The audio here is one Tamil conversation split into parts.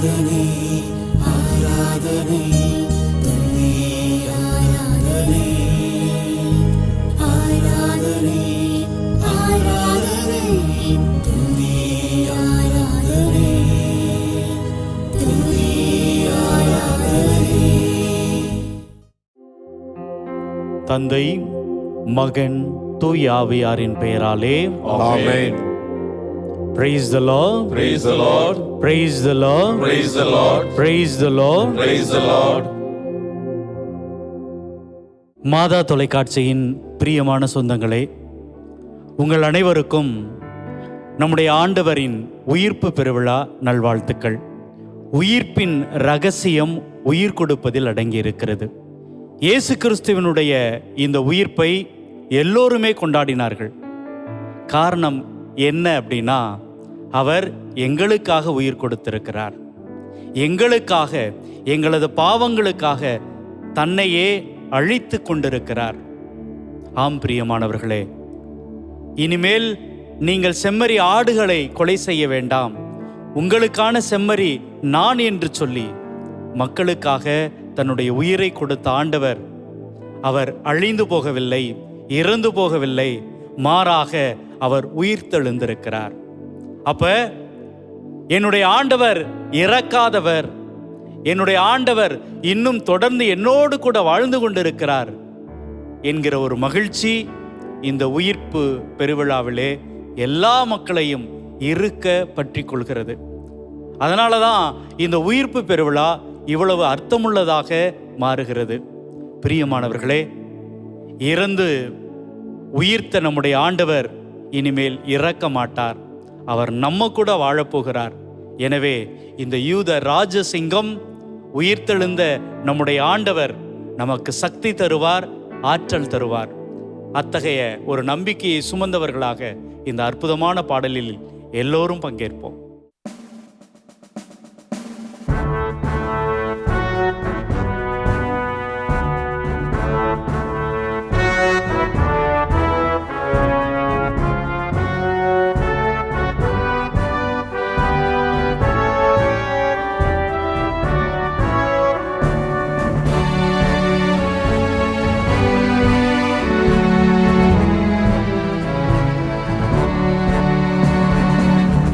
ஆராதனை ஆராதனை துதி ஆராதனை ஆராதனை ஆராதனை துதி ஆராதனை துதி ஆராதனை. தந்தை, மகன், தூய ஆவியாரின் பெயராலே Amen. Praise the Lord. Praise the Lord. Praise the Lord. Praise the Lord. Praise the Lord. Praise the Lord. மாதா தொலைக்காட்சியின் பிரியமான சொந்தங்களே, உங்கள் அனைவருக்கும் நம்முடைய ஆண்டவரின் உயிர்ப்பு பெருவிழா நல்வாழ்த்துக்கள். உயிர்ப்பின் ரகசியம் உயிர் கொடுப்பதில் அடங்கியிருக்கிறது. இயேசு கிறிஸ்துவினுடைய இந்த உயிர்ப்பை எல்லோருமே கொண்டாடினார்கள். காரணம் என்ன அப்படின்னா, அவர் எங்களுக்காக உயிர் கொடுத்திருக்கிறார். எங்களுக்காக, எங்களது பாவங்களுக்காக தன்னையே அழித்து கொண்டிருக்கிறார். ஆம் பிரியமானவர்களே, இனிமேல் நீங்கள் செம்மறி ஆடுகளை கொலை செய்ய வேண்டாம், உங்களுக்கான செம்மறி நான் என்று சொல்லி மக்களுக்காக தன்னுடைய உயிரை கொடுத்த ஆண்டவர், அவர் அழிந்து போகவில்லை, இறந்து போகவில்லை, மாறாக அவர் உயிர்த்தெழுந்திருக்கிறார். அப்ப என்னுடைய ஆண்டவர் இறக்காதவர், என்னுடைய ஆண்டவர் இன்னும் தொடர்ந்து என்னோடு கூட வாழ்ந்து கொண்டிருக்கிறார் என்கிற ஒரு மகிழ்ச்சி இந்த உயிர்ப்பு பெருவிழாவிலே எல்லா மக்களையும் இருக்க பற்றி கொள்கிறது. அதனால தான் இந்த உயிர்ப்பு பெருவிழா இவ்வளவு அர்த்தமுள்ளதாக மாறுகிறது. பிரியமானவர்களே, இறந்து உயிர்த்த நம்முடைய ஆண்டவர் இனிமேல் இறக்க மாட்டார். அவர் நம்ம கூட வாழப்போகிறார். எனவே இந்த யூத ராஜசிங்கம் உயிர்த்தெழுந்த நம்முடைய ஆண்டவர் நமக்கு சக்தி தருவார், ஆற்றல் தருவார். அத்தகைய ஒரு நம்பிக்கையை சுமந்தவர்களாக இந்த அற்புதமான பாடலில் எல்லோரும் பங்கேற்போம்.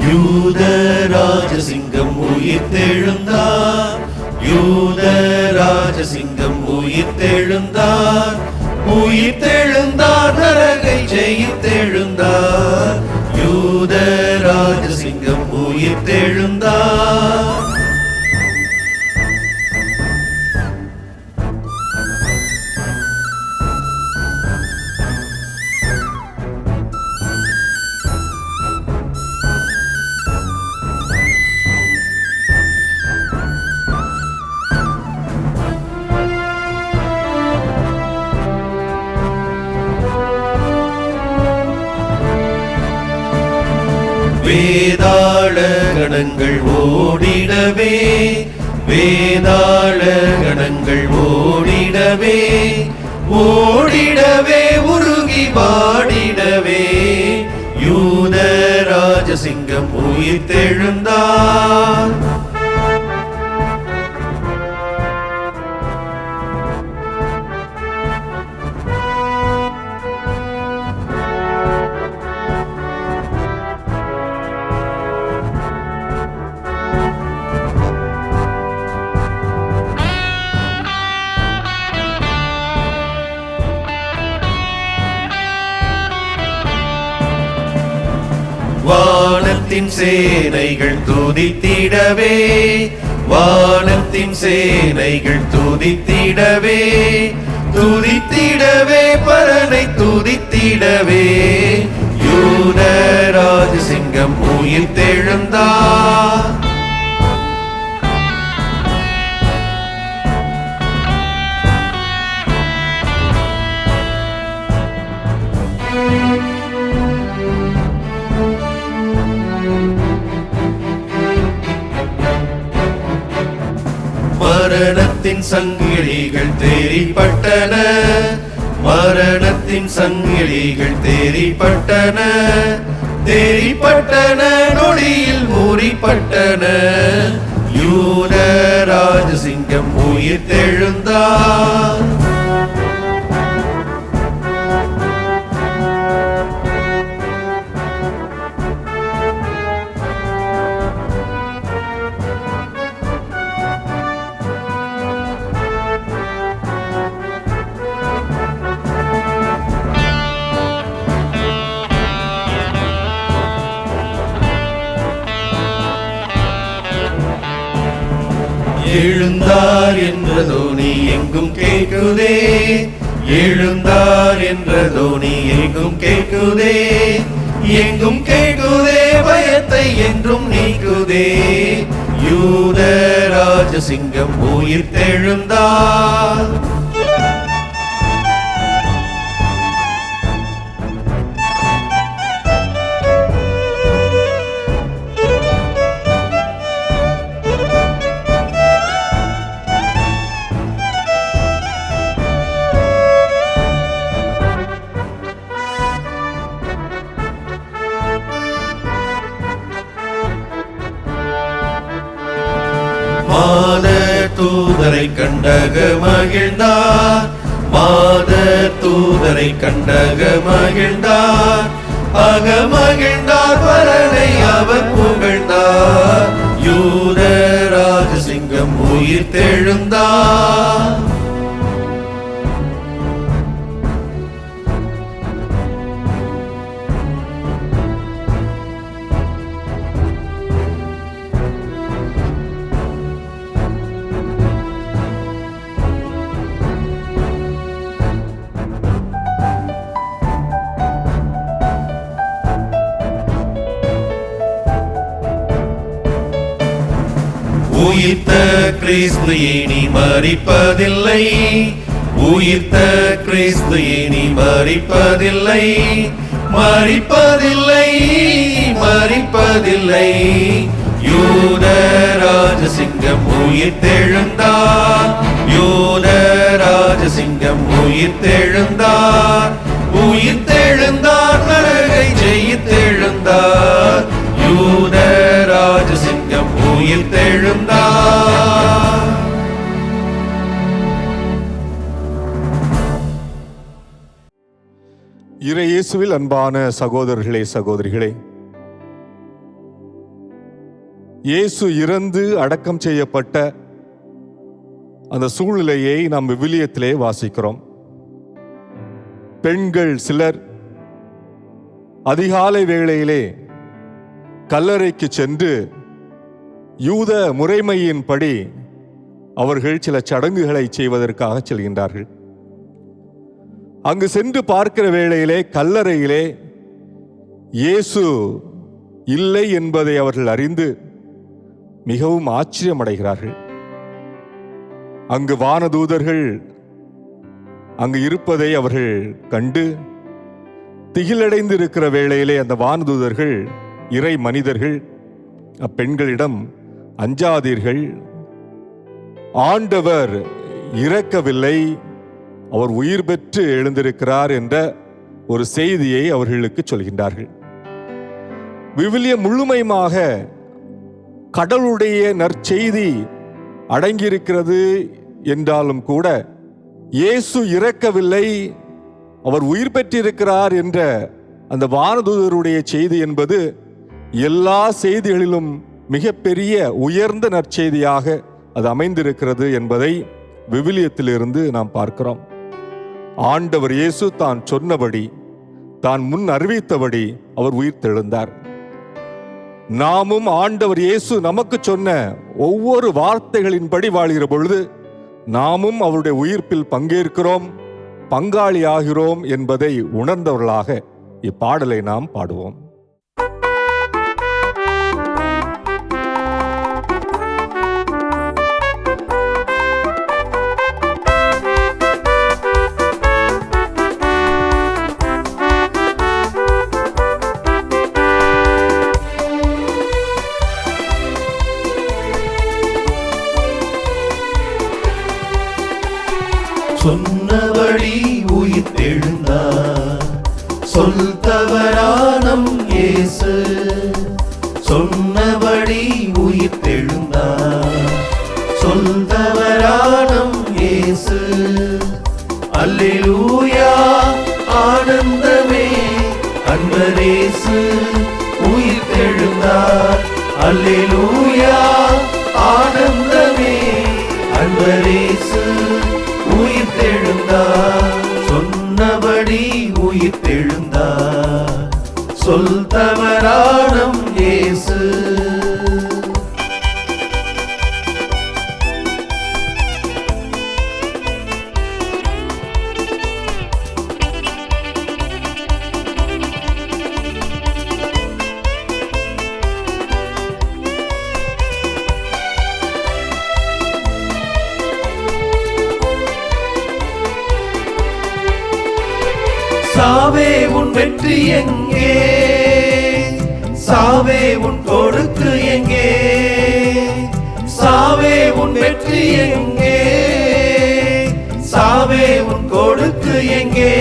யூத ராஜசிங்கம் உயிர்த்தெழுந்தார், யூத ராஜசிங்கம் உயிர்த்தெழுந்தார், உயிர்த்தெழுந்தார், நரகை ஜெயித்தெழுந்தார், யூத ராஜசிங்கம் உயிர்த்தெழுந்தார். வேதாள கணங்கள் ஓடிடவே, வேதாள கணங்கள் ஓடிடவே, ஓடிடவே, உருகி பாடிடவே, யூத ராஜசிங்கம் உயிர்த்தெழுந்தார். வானத்தின் சேனைகள் துதித்திடவே, வானத்தின் சேனைகள் துதித்திடவே, துதித்திடவே, பரனை துதித்திடவே, யூத ராஜசிங்கம் உயிர்த்தெழுந்தார். மரணத்தின் சங்கிலிகள் தேறிப்பட்டன, மரணத்தின் சங்கிலிகள் தேறிப்பட்டன, தேறிப்பட்டன, நொடியில் மூறிப்பட்டன, யூத ராஜசிங்கம் உயிர்த்தெழுந்தார். எழுந்தார் என்ற தோனி எங்கும் கேட்குதே, எழுந்தார் என்ற தோனி எங்கும் கேட்குதே, எங்கும் கேட்குதே, பயத்தை என்றும் நீக்குதே. யூத ராஜசிங்கம் உயிர்த்தெழுந்தார். மாத தூதரை கண்டக மகிழ்ந்தார், மாத தூதரை கண்டக மகிழ்ந்தார், அக மகிழ்ந்தார், பரனை அவர் புகழ்ந்தார். யூத ராஜசிங்கம் உயிர்த்தெழுந்தார். உயிர்த்த கிறிஸ்து இனி மரிப்பதில்லை, உயிர்த்த கிறிஸ்து இனி மரிப்பதில்லை, மரிப்பதில்லை, மரிப்பதில்லை. யூத ராஜசிங்கம் உயிர்த்தெழுந்தார், யூத ராஜசிங்கம் உயிர்த்தெழுந்தார், உயிர்த்தெழுந்தார், நரகை ஜெயித்தெழுந்தார். யூத ராஜசிங்கம் உயிர்த்தெழுந்தார். இயேசுவில் அன்பான சகோதரர்களே, சகோதரிகளே, இயேசு இறந்து அடக்கம் செய்யப்பட்ட அந்த சூழ்நிலையை நாம் விவிலியத்திலே வாசிக்கிறோம். பெண்கள் சிலர் அதிகாலை வேளையிலே கல்லறைக்கு சென்று யூத முறைமையின்படி அவர்கள் சில சடங்குகளை செய்வதற்காக செல்கின்றார்கள். அங்கு சென்று பார்க்கிற வேளையிலே கல்லறையிலே இயேசு இல்லை என்பதை அவர்கள் அறிந்து மிகவும் ஆச்சரியமடைகிறார்கள். அங்கு வானதூதர்கள் அங்கு இருப்பதை அவர்கள் கண்டு திகிலடைந்து இருக்கிற வேளையிலே அந்த வானதூதர்கள், இறை மனிதர்கள் அப்பெண்களிடம், அஞ்சாதீர்கள், ஆண்டவர் இறக்கவில்லை, அவர் உயிர் பெற்று எழுந்திருக்கிறார் என்ற ஒரு செய்தியை அவர்களுக்கு சொல்கின்றார்கள். விவிலியம் முழுமையாக கடவுளுடைய நற்செய்தி அடங்கியிருக்கிறது என்றாலும் கூட இயேசு இறக்கவில்லை, அவர் உயிர் பெற்றிருக்கிறார் என்ற அந்த வானதூதருடைய செய்தி என்பது எல்லா செய்திகளிலும் மிகப்பெரிய உயர்ந்த நற்செய்தியாக அது அமைந்திருக்கிறது என்பதை விவிலியத்திலிருந்து நாம் பார்க்கிறோம். ஆண்டவர் இயேசு தான் சொன்னபடி, தான் முன் அறிவித்தபடி அவர் உயிர்த்தெழுந்தார். நாமும் ஆண்டவர் இயேசு நமக்கு சொன்ன ஒவ்வொரு வார்த்தைகளின்படி வாழ்கிற பொழுது நாமும் அவருடைய உயிர்ப்பில் பங்கேற்கிறோம், பங்காளியாகிறோம் என்பதை உணர்ந்தவர்களாக இப்பாடலை நாம் பாடுவோம். சொன்னபடி உயிர்த்தெழுந்தார், சொல் தவறானம் இயேசு. சொன்னபடி உயிர்த்தெழுந்தார், அல்லேலூயா ஆனந்தமே அன்பரேசு உயிர்த்தெழுந்தார். அல்லேலூயா ஆனந்தமே அன்பரேசு உயிர்த்தெழுந்தார். சொன்னபடி உயிர்த்தெழுந்தார். சொல் தவறானம் இயேசு. சாவே உன் வெற்றி எங்கே? சாவே உன் கொடுக்கு எங்கே? சாவே உன் வெற்றி எங்கே? சாவே உன் கொடுக்கு எங்கே?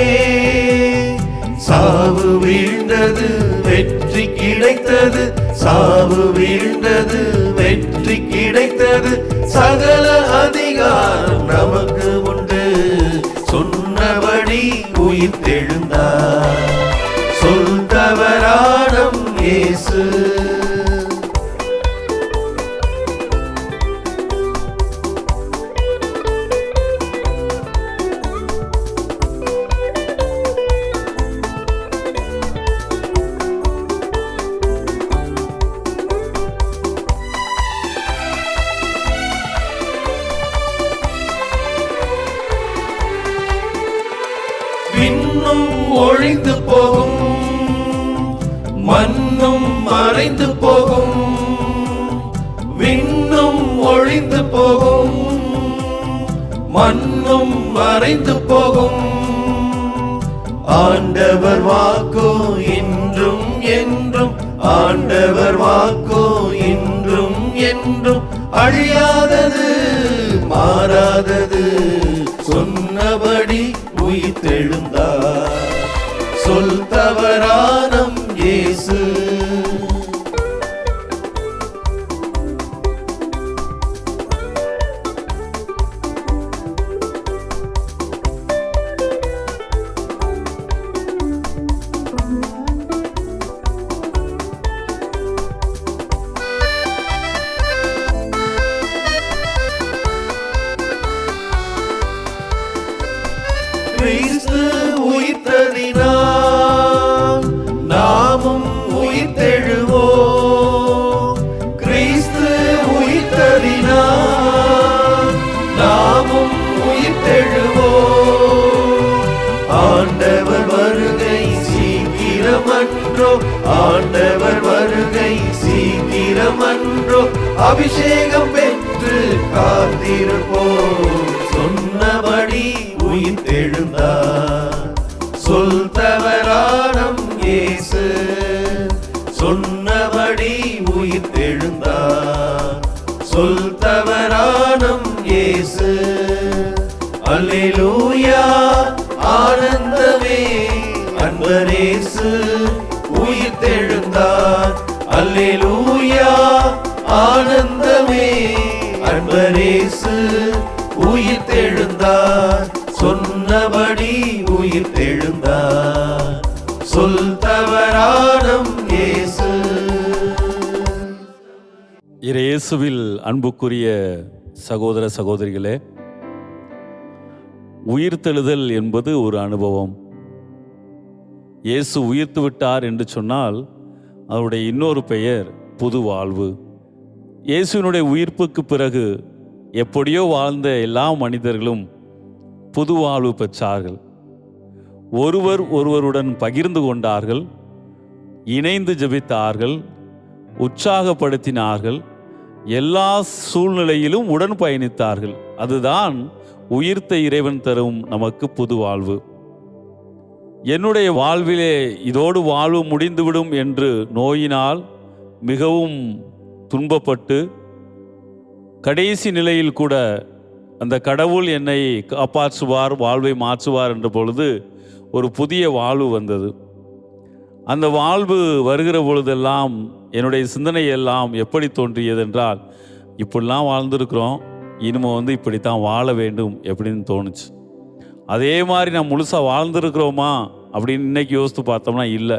சாவு வீழ்ந்தது வெற்றி கிடைத்தது. சாவு வீழ்ந்தது வெற்றி கிடைத்தது. சகல அதிகாரம் நமக்கு உண்டு. சொன்னபடி உயிர்த்தெழுந்தார். சொல் தவறானம் இயேசு. விண்ணும் ஒழிந்து போகும், மண்ணும் மறைந்து போகும். விண்ணும் ஒழிந்து போகும், மண்ணும் மறைந்து போகும். ஆண்டவர் வாக்கோ இன்றும் என்றும். ஆண்டவர் வாக்கோ இன்றும் என்றும். அழியாதது மாறாதது. சொன்னபடி உயிர்த்தெழுந்தார். சொல் தவறானம் இயேசு. கிறிஸ்து உயிர்த்ததினால் நாமும் உயிர்த்தெழுவோம். கிறிஸ்து உயிர்த்ததினால் நாமும் உயிர்த்தெழுவோம். ஆண்டவர் வருகை சீக்கிரமன்றோ. ஆண்டவர் வருகை சீக்கிரமன்றோ. அபிஷேகம் பெற்று காத்திருப்போம். சொன்னபடி உயிர்த்தெழுந்தார். சொல் தவறானம் இயேசு. சொன்னபடி உயிர்த்தெழுந்தார். சொல் தவறானம் இயேசு. அல்லேலூயா ஆனந்தமே அன்பரேசு உயிர்த்தெழுந்தார். அல்லேலூயா ஆனந்தமே அன்பரேசு உயிர்த்தெழுந்தார். சொன்னபடி உயிர்த்தெழுந்தார். சொல் தவறானம் இயேசு. இயேசுவில் அன்புக்குரிய சகோதர சகோதரிகளே, உயிர்த்தெழுதல் என்பது ஒரு அனுபவம். இயேசு உயிர்த்து விட்டார் என்று சொன்னால் அவருடைய இன்னொரு பெயர் புது வாழ்வு. இயேசுவினுடைய உயிர்ப்புக்கு பிறகு எப்படியோ வாழ்ந்த எல்லா மனிதர்களும் புது வாழ்வு பெற்றார்கள். ஒருவர் ஒருவருடன் பகிர்ந்து கொண்டார்கள், இணைந்து ஜெபித்தார்கள், உற்சாகப்படுத்தினார்கள், எல்லா சூழ்நிலையிலும் உடன் பயணித்தார்கள். அதுதான் உயிர்த்த இறைவன் தரும் நமக்கு புது வாழ்வு. என்னுடைய வாழ்விலே இதோடு வாழ்வு முடிந்துவிடும் என்று நோயினால் மிகவும் துன்பப்பட்டு கடைசி நிலையில் கூட அந்த கடவுள் என்னை காப்பாற்றுவார், வாழ்வை மாற்றுவார் என்ற பொழுது ஒரு புதிய வாழ்வு வந்தது. அந்த வாழ்வு வருகிற பொழுதெல்லாம் என்னுடைய சிந்தனை எல்லாம் எப்படி தோன்றியது என்றால், இப்படிலாம் வாழ்ந்துருக்கிறோம், இனிமே இப்படித்தான் வாழ வேண்டும் எப்படின்னு தோணுச்சு. அதே மாதிரி நான் முழுசாக வாழ்ந்துருக்கிறோமா அப்படின்னு இன்னைக்கு யோசித்து பார்த்தோம்னா இல்லை.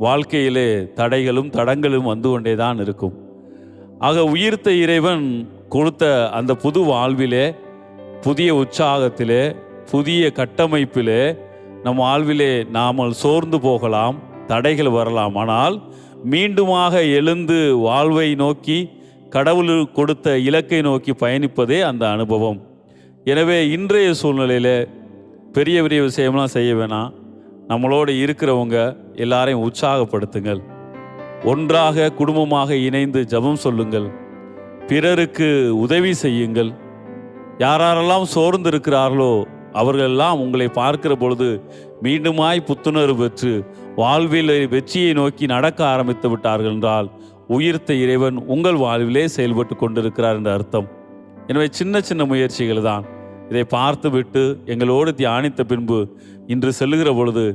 வாழ்க்கையிலே தடைகளும் தடங்களும் வந்து கொண்டே தான் இருக்கும். ஆக உயிர்த்த இறைவன் கொடுத்த அந்த புது வாழ்விலே, புதிய உற்சாகத்திலே, புதிய கட்டமைப்பிலே நம் வாழ்விலே நாமல் சோர்ந்து போகலாம், தடைகள் வரலாம். ஆனால் மீண்டுமாக எழுந்து வாழ்வை நோக்கி, கடவுள் கொடுத்த இலக்கை நோக்கி பயணிப்பதே அந்த அனுபவம். எனவே இன்றைய சூழ்நிலையில் பெரிய பெரிய விஷயம்லாம் செய்ய வேணாம். நம்மளோடு இருக்கிறவங்க எல்லாரையும் உற்சாகப்படுத்துங்கள். ஒன்றாக குடும்பமாக இணைந்து ஜெபம் சொல்லுங்கள். பிறருக்கு உதவி செய்யுங்கள். யாரெல்லாம் சோர்ந்து இருக்கிறார்களோ அவர்களெல்லாம் உங்களை பார்க்கிற பொழுது மீண்டுமாய் புத்துணர்வு பெற்று வாழ்வில் வெற்றியை நோக்கி நடக்க ஆரம்பித்து விட்டார்கள் என்றால் உயிர்த்த இறைவன் உங்கள் வாழ்விலே செயல்பட்டு கொண்டிருக்கிறார் என்ற அர்த்தம். எனவே சின்ன சின்ன முயற்சிகள் தான். இதை பார்த்துவிட்டு எங்களோடு தியானித்த பின்பு இன்று செல்லுகிற பொழுது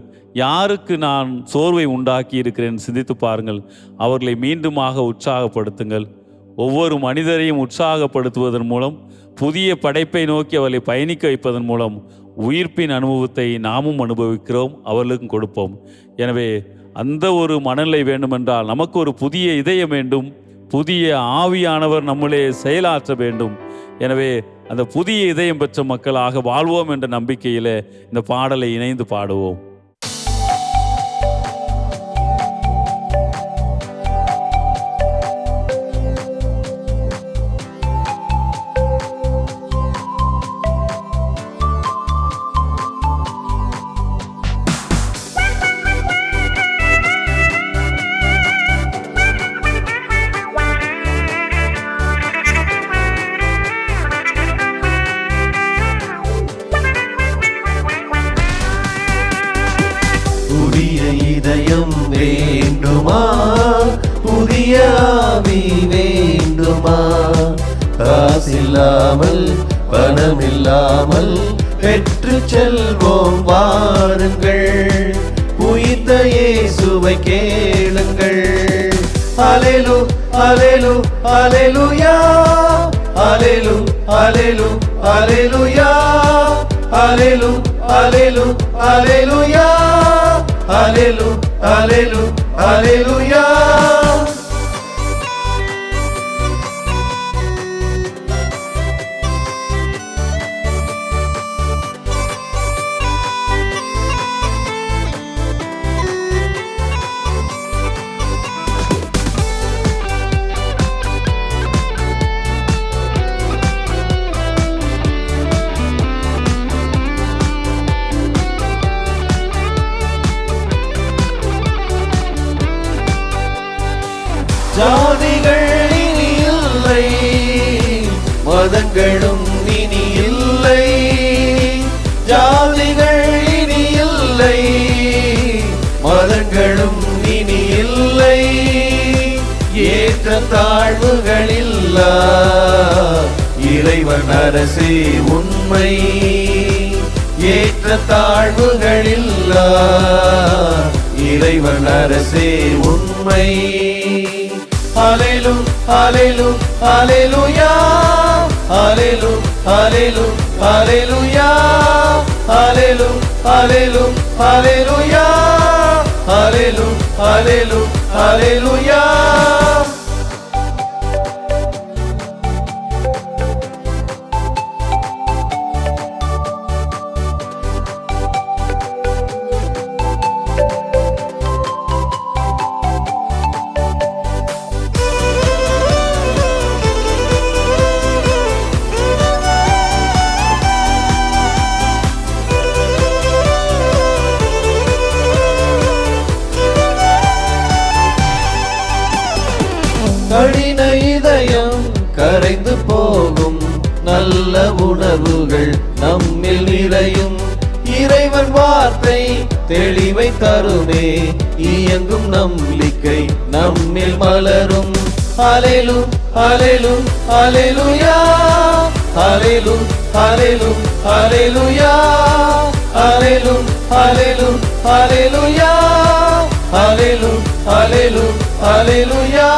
யாருக்கு நான் சோர்வை உண்டாக்கி இருக்கிறேன் சிந்தித்து பாருங்கள். அவர்களை மீண்டுமாக உற்சாகப்படுத்துங்கள். ஒவ்வொரு மனிதரையும் உற்சாகப்படுத்துவதன் மூலம், புதிய படைப்பை நோக்கி அவர்களை பயணிக்க வைப்பதன் மூலம் உயிர்ப்பின் அனுபவத்தை நாமும் அனுபவிக்கிறோம், அவர்களுக்கும் கொடுப்போம். எனவே அந்த ஒரு மனநிலை வேண்டுமென்றால் நமக்கு ஒரு புதிய இதயம் வேண்டும், புதிய ஆவியானவர் நம்மளே செயலாற்ற வேண்டும். எனவே அந்த புதிய இதயம் பெற்ற மக்களாக வாழ்வோம் என்ற நம்பிக்கையில் இந்த பாடலை இணைந்து பாடுவோம். இதயம் வேண்டுமா, புதிய ஆவி வேண்டுமா? காசில்லாமல் பணமில்லாமல் பெற்று செல்வோம் வாருங்கள். உயிர்த்த இயேசுவை கேளுங்கள். அல்லேலூ அல்லேலூ அல்லேலூயா, அல்லேலூ அல்லேலூ அல்லேலூயா, அல்லேலூ அல்லேலூ அல்லேலூயா, அல்லேலூ அல்லேலூ அல்லேலூயா. ஜாதிகள் இனி இல்லை, மதங்களும் இனி இல்லை. ஜாதிகள் இனி இல்லை, மதங்களும் இனி இல்லை. ஏற்ற தாழ்வுகள் இல்லா இறைவன் அரசே உண்மை. ஏற்ற தாழ்வுகள் இல்லா இறைவன் அரசே உண்மை. அல்லேலூ அல்லேலூ அல்லேலூயா, அல்லேலூ அல்லேலூ அல்லேலூயா, அல்லேலூ அல்லேலூ அல்லேலூயா, அல்லேலூ அல்லேலூ அல்லேலூயா. கடின இதயம் கரைந்து போகும், நல்ல உணர்வுகள் நம்மில் நிறையும். இறைவன் வார்த்தை தெளிவை தருமே, இயங்கும் நம்பிக்கை நம்மில் மலரும். அல்லேலூ அல்லேலூ அல்லேலூயா, அல்லேலூ அல்லேலூ அல்லேலூயா, அல்லேலூ அல்லேலூ அல்லேலூயா, அல்லேலூ அல்லேலூ அல்லேலூயா.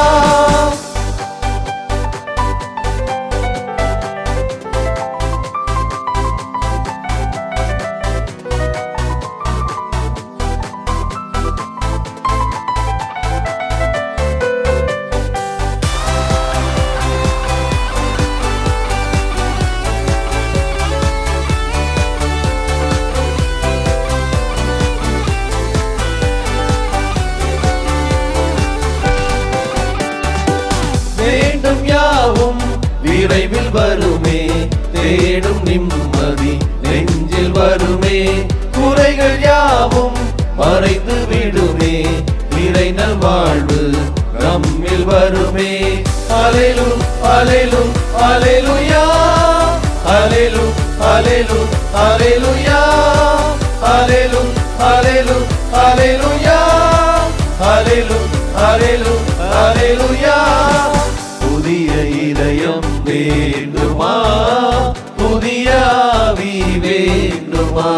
விரைவில் வருமே. தேடும் நிம்மதி நெஞ்சில் வருமே. குறைகள் யாவும் மறைந்து விடுமே. இறைநல் வாழ்வு நம்மில் வருமே. அலேலு அலேலு அலேலுயா, அலேலு அலேலு அலேலுயா, அலேலு அலேலு அலேலுயா, அலேலு அலேலு அலேலுயா. புதிய இதயம் வேண்டுமா, புதிய ஆவி வேண்டுமா?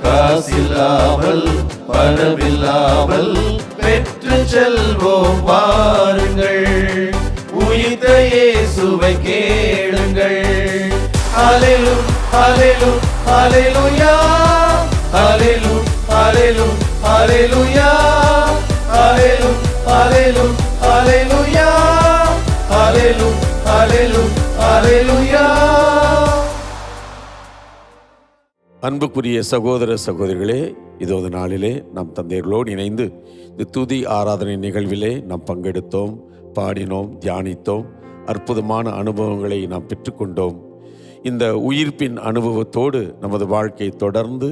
காசில்லாமல் பணமில்லாமல் பெற்று செல்வோம் வாருங்கள். உயிர்த்த இயேசுவை கேளுங்கள். அலேலு அலேலு அலேலுயா, அலேலு அலேலு அலேலுயா, அலேலு அலேலு அலேலுயா, அலேலு அலேலு அலேலுயா. அன்புக்குரிய சகோதர சகோதரிகளே, இதோ இந்த நாளிலே நம் தந்தையர்களோடு இணைந்து இந்த துதி ஆராதனை நிகழ்விலே நாம் பங்கெடுத்தோம், பாடினோம், தியானித்தோம். அற்புதமான அனுபவங்களை நாம் பெற்றுக்கொண்டோம். இந்த உயிர்ப்பின் அனுபவத்தோடு நமது வாழ்க்கை தொடர்ந்து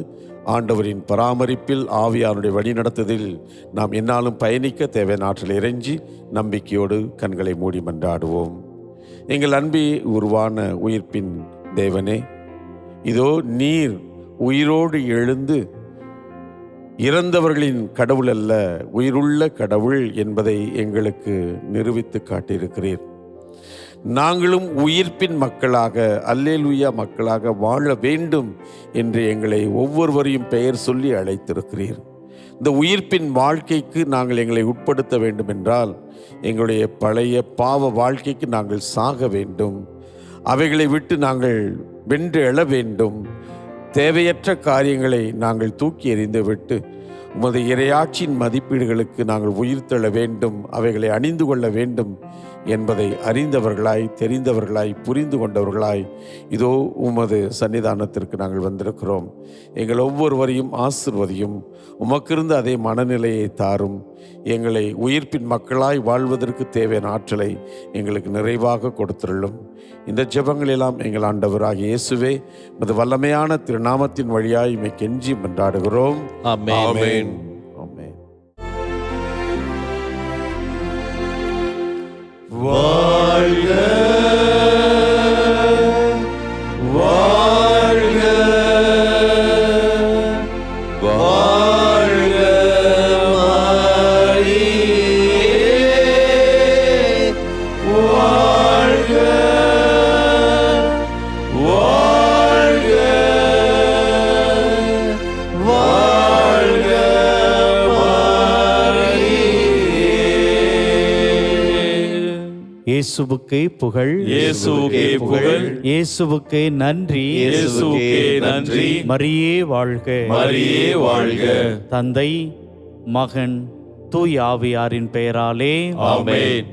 ஆண்டவரின் பராமரிப்பில் ஆவியாருடைய வழிநடத்துதலில் நாம் என்னாலும் பயணிக்க தேவையான ஆற்றல் இறைஞ்சி நம்பிக்கையோடு கண்களை மூடி மன்றாடுவோம். எங்கள் அன்பி உருவான உயிர்ப்பின் தேவனே, இதோ நீர் உயிரோடு எழுந்து இறந்தவர்களின் கடவுள் அல்ல, உயிருள்ள கடவுள் என்பதை எங்களுக்கு நிரூபித்து காட்டியிருக்கிறீர். நாங்களும் உயிர்ப்பின் மக்களாக, அல்லேலூயா மக்களாக வாழ வேண்டும் என்று எங்களை ஒவ்வொருவரையும் பெயர் சொல்லி அழைத்திருக்கிறீர். இந்த உயிர்ப்பின் வாழ்க்கைக்கு நாங்கள் எங்களை உட்படுத்த வேண்டும் என்றால் எங்களுடைய பழைய பாவ வாழ்க்கைக்கு நாங்கள் சாக வேண்டும். அவைகளை விட்டு நாங்கள் வென்று எழ வேண்டும். தேவையற்ற காரியங்களை நாங்கள் தூக்கி எறிந்துவிட்டு உமது இறையாட்சியின் மதிப்பீடுகளுக்கு நாங்கள் உயிர்த்தெழ வேண்டும், அவைகளை அணிந்து கொள்ள வேண்டும் என்பதை அறிந்தவர்களாய், தெரிந்தவர்களாய், புரிந்து கொண்டவர்களாய் இதோ உமது சன்னிதானத்திற்கு நாங்கள் வந்திருக்கிறோம். எங்கள் ஒவ்வொருவரையும் ஆசிர்வதியும். உமக்கிருந்த அதே மனநிலையை தாரும். எங்களை உயிர்ப்பின் மக்களாய் வாழ்வதற்கு தேவையான ஆற்றலை எங்களுக்கு நிறைவாக கொடுத்துள்ளும். இந்த ஜெபங்களெல்லாம் எங்கள் ஆண்டவராகிய இயேசுவே உமது வல்லமையான திருநாமத்தின் வழியாய் இமை கெஞ்சி மன்றாடுகிறோம். ஆமென். ஆமென். வாழ்க வாழ்க வாழ்க மாரியே, வாழ்க வாழ்க வாழ்க இயேசுவுக்கே புகழ், இயேசுவுக்கே புகழ், இயேசுவுக்கே நன்றி, இயேசுவுக்கே நன்றி. மரியே வாழ்க, மரியே வாழ்க. தந்தை, மகன், தூய் ஆவியாரின் பெயராலே ஆமென்.